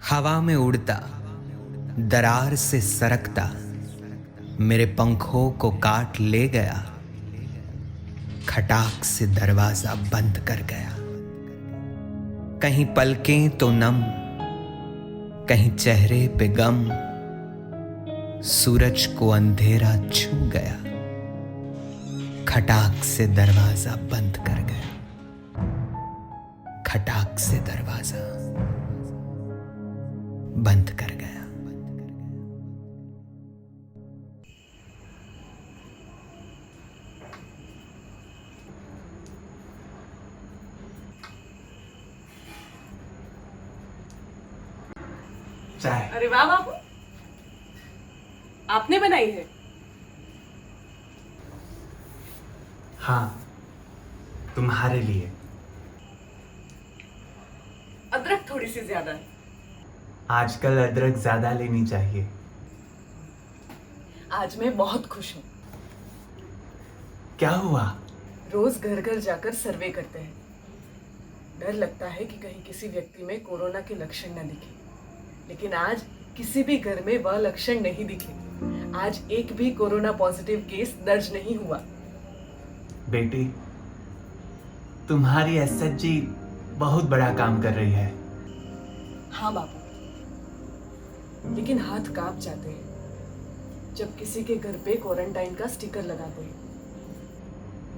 हवा में उड़ता, दरार से सरकता, मेरे पंखों को काट ले गया। खटाक से दरवाजा बंद कर गया। कहीं पलकें तो नम, कहीं चेहरे पे गम। सूरज को अंधेरा छू गया। खटाक से दरवाजा बंद कर गया। खटाक से दरवाजा बंद कर गया। चाय। अरे वाह बाबू, आपने बनाई है? हाँ, तुम्हारे लिए। अदरक थोड़ी सी ज्यादा है। आजकल अदरक ज्यादा लेनी चाहिए। आज मैं बहुत खुश हूँ। क्या हुआ? रोज घर घर जाकर सर्वे करते हैं। डर लगता है कि कहीं किसी व्यक्ति में कोरोना के लक्षण न दिखे, लेकिन आज किसी भी घर में वह लक्षण नहीं दिखे। आज एक भी कोरोना पॉजिटिव केस दर्ज नहीं हुआ। बेटी, तुम्हारी एसएचजी बहुत बड़ा काम कर रही है। हाँ बाबू, लेकिन हाथ कांप जाते हैं जब किसी के घर पे क्वारंटाइन का स्टिकर लगाते हैं।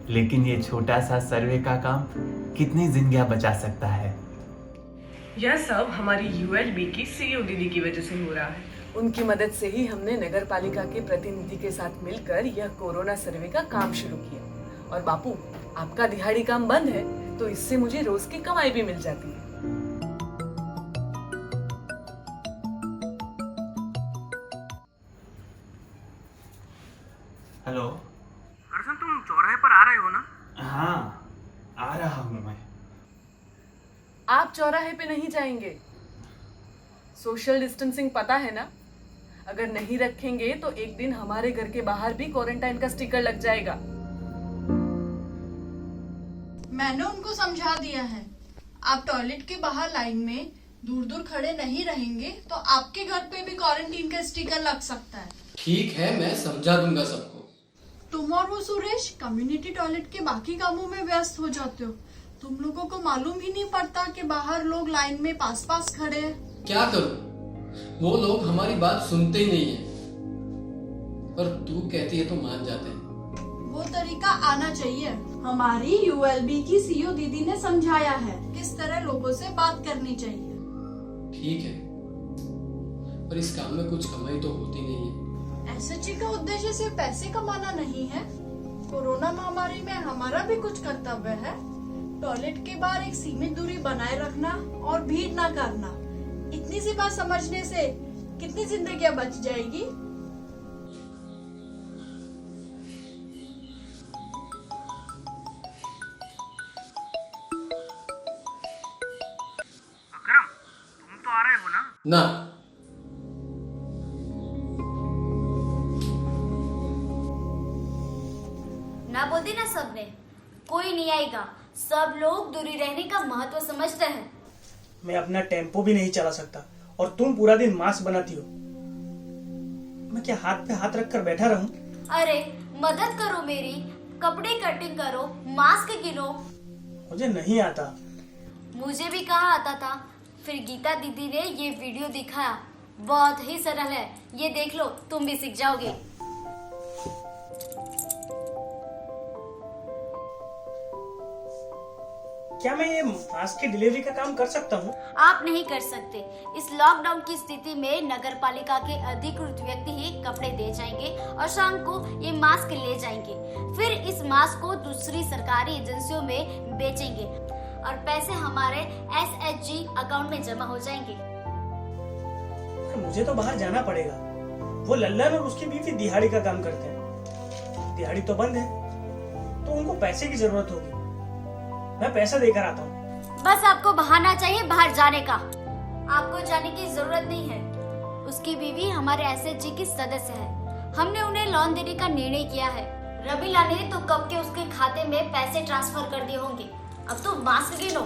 लेकिन ये छोटा सा सर्वे का काम कितनी जिंदगियां बचा सकता है। यह सब हमारी यूएलबी की सीईओ दीदी की वजह से हो रहा है। उनकी मदद से ही हमने नगर पालिका के प्रतिनिधि के साथ मिलकर यह कोरोना सर्वे का काम शुरू किया। और बापू, आपका दिहाड़ी काम बंद है तो इससे मुझे रोज की कमाई भी मिल जाती है। हेलो। हर्षन, तुम चौराहे पर आ रहे हो ना? हाँ, आ रहा हूँ मैं। आप चौराहे पे नहीं जाएंगे। सोशल डिस्टेंसिंग पता है ना? अगर नहीं रखेंगे तो एक दिन हमारे घर के बाहर भी क्वारंटाइन का स्टिकर लग जाएगा। मैंने उनको समझा दिया है। आप टॉयलेट के बाहर लाइन में दूर दूर खड़े नहीं रहेंगे तो आपके घर पे भी क्वारंटीन का स्टिकर लग सकता है। ठीक है, मैं समझा दूंगा सबको। तुम और वो सुरेश कम्युनिटी टॉयलेट के बाकी कामों में व्यस्त हो जाते हो। तुम लोगों को मालूम ही नहीं पड़ता कि बाहर लोग लाइन में पास पास खड़े हैं। क्या करूं? वो लोग हमारी बात सुनते ही नहीं है, पर तू कहती है तो मान जाते हैं। वो तरीका आना चाहिए। हमारी यूएलबी की सीईओ दीदी ने समझाया है किस तरह लोगों से बात करनी चाहिए। ठीक है, पर इस काम में कुछ कमाई तो होती नहीं है। एसएचजी का उद्देश्य सिर्फ पैसे कमाना नहीं है। कोरोना महामारी में हमारा भी कुछ कर्तव्य है। टॉयलेट के बाहर एक सीमित दूरी बनाए रखना और भीड़ न करना। इतनी सी बात समझने से कितनी जिंदगियां बच जाएगी। अकरम, तुम तो आ रहे हो ना? ना, ना बोलते ना सबने, कोई नहीं आएगा। सब लोग दूरी रहने का महत्व समझते हैं। मैं अपना टेम्पो भी नहीं चला सकता और तुम पूरा दिन मास्क बनाती हो। मैं क्या हाथ पे हाथ रखकर बैठा रहूं? अरे मदद करो मेरी, कपड़े कटिंग करो, मास्क गिनो। मुझे नहीं आता। मुझे भी कहाँ आता था, फिर गीता दीदी ने ये वीडियो दिखाया। बहुत ही सरल है, ये देख लो, तुम भी सीख जाओगे। क्या मैं ये मास्क की डिलीवरी का काम कर सकता हूँ? आप नहीं कर सकते। इस लॉकडाउन की स्थिति में नगर पालिका के अधिकृत व्यक्ति ही कपड़े दे जाएंगे और शाम को ये मास्क ले जाएंगे। फिर इस मास्क को दूसरी सरकारी एजेंसियों में बेचेंगे और पैसे हमारे एसएचजी अकाउंट में जमा हो जाएंगे। मुझे तो बाहर जाना पड़ेगा। वो लल्लन और उसकी बीवी दिहाड़ी का काम करते हैं। दिहाड़ी तो बंद है तो उनको पैसे की जरूरत होगी। मैं पैसा देकर आता हूँ। बस आपको बहाना चाहिए बाहर जाने का। आपको जाने की जरूरत नहीं है। उसकी बीवी हमारे एसएचजी की सदस्य है। हमने उन्हें लोन देने का निर्णय किया है। रबीला ने तो कब के उसके खाते में पैसे ट्रांसफर कर दिए होंगे। अब तो मास्क गिनो।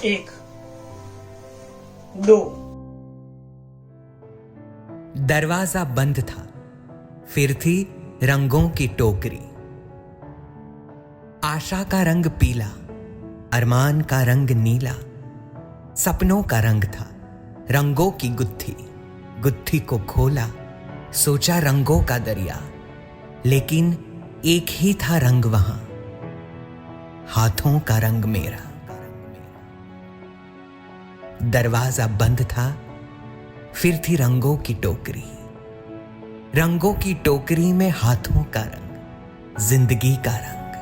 1 2। दरवाजा बंद था, फिर थी रंगों की टोकरी। आशा का रंग पीला, अरमान का रंग नीला, सपनों का रंग था रंगों की गुत्थी। गुत्थी को खोला, सोचा रंगों का दरिया, लेकिन एक ही था रंग वहां, हाथों का रंग मेरा। दरवाजा बंद था, फिर थी रंगों की टोकरी। रंगों की टोकरी में हाथों का रंग, जिंदगी का रंग,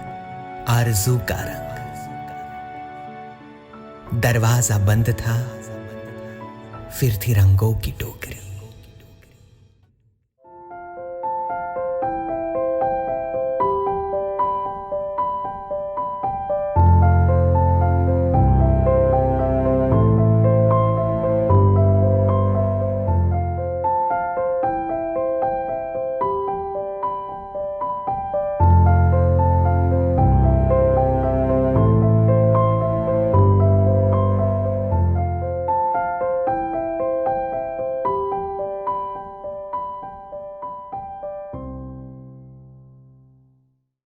आरज़ू का रंग। दरवाजा बंद था, फिर थी रंगों की टोकरी।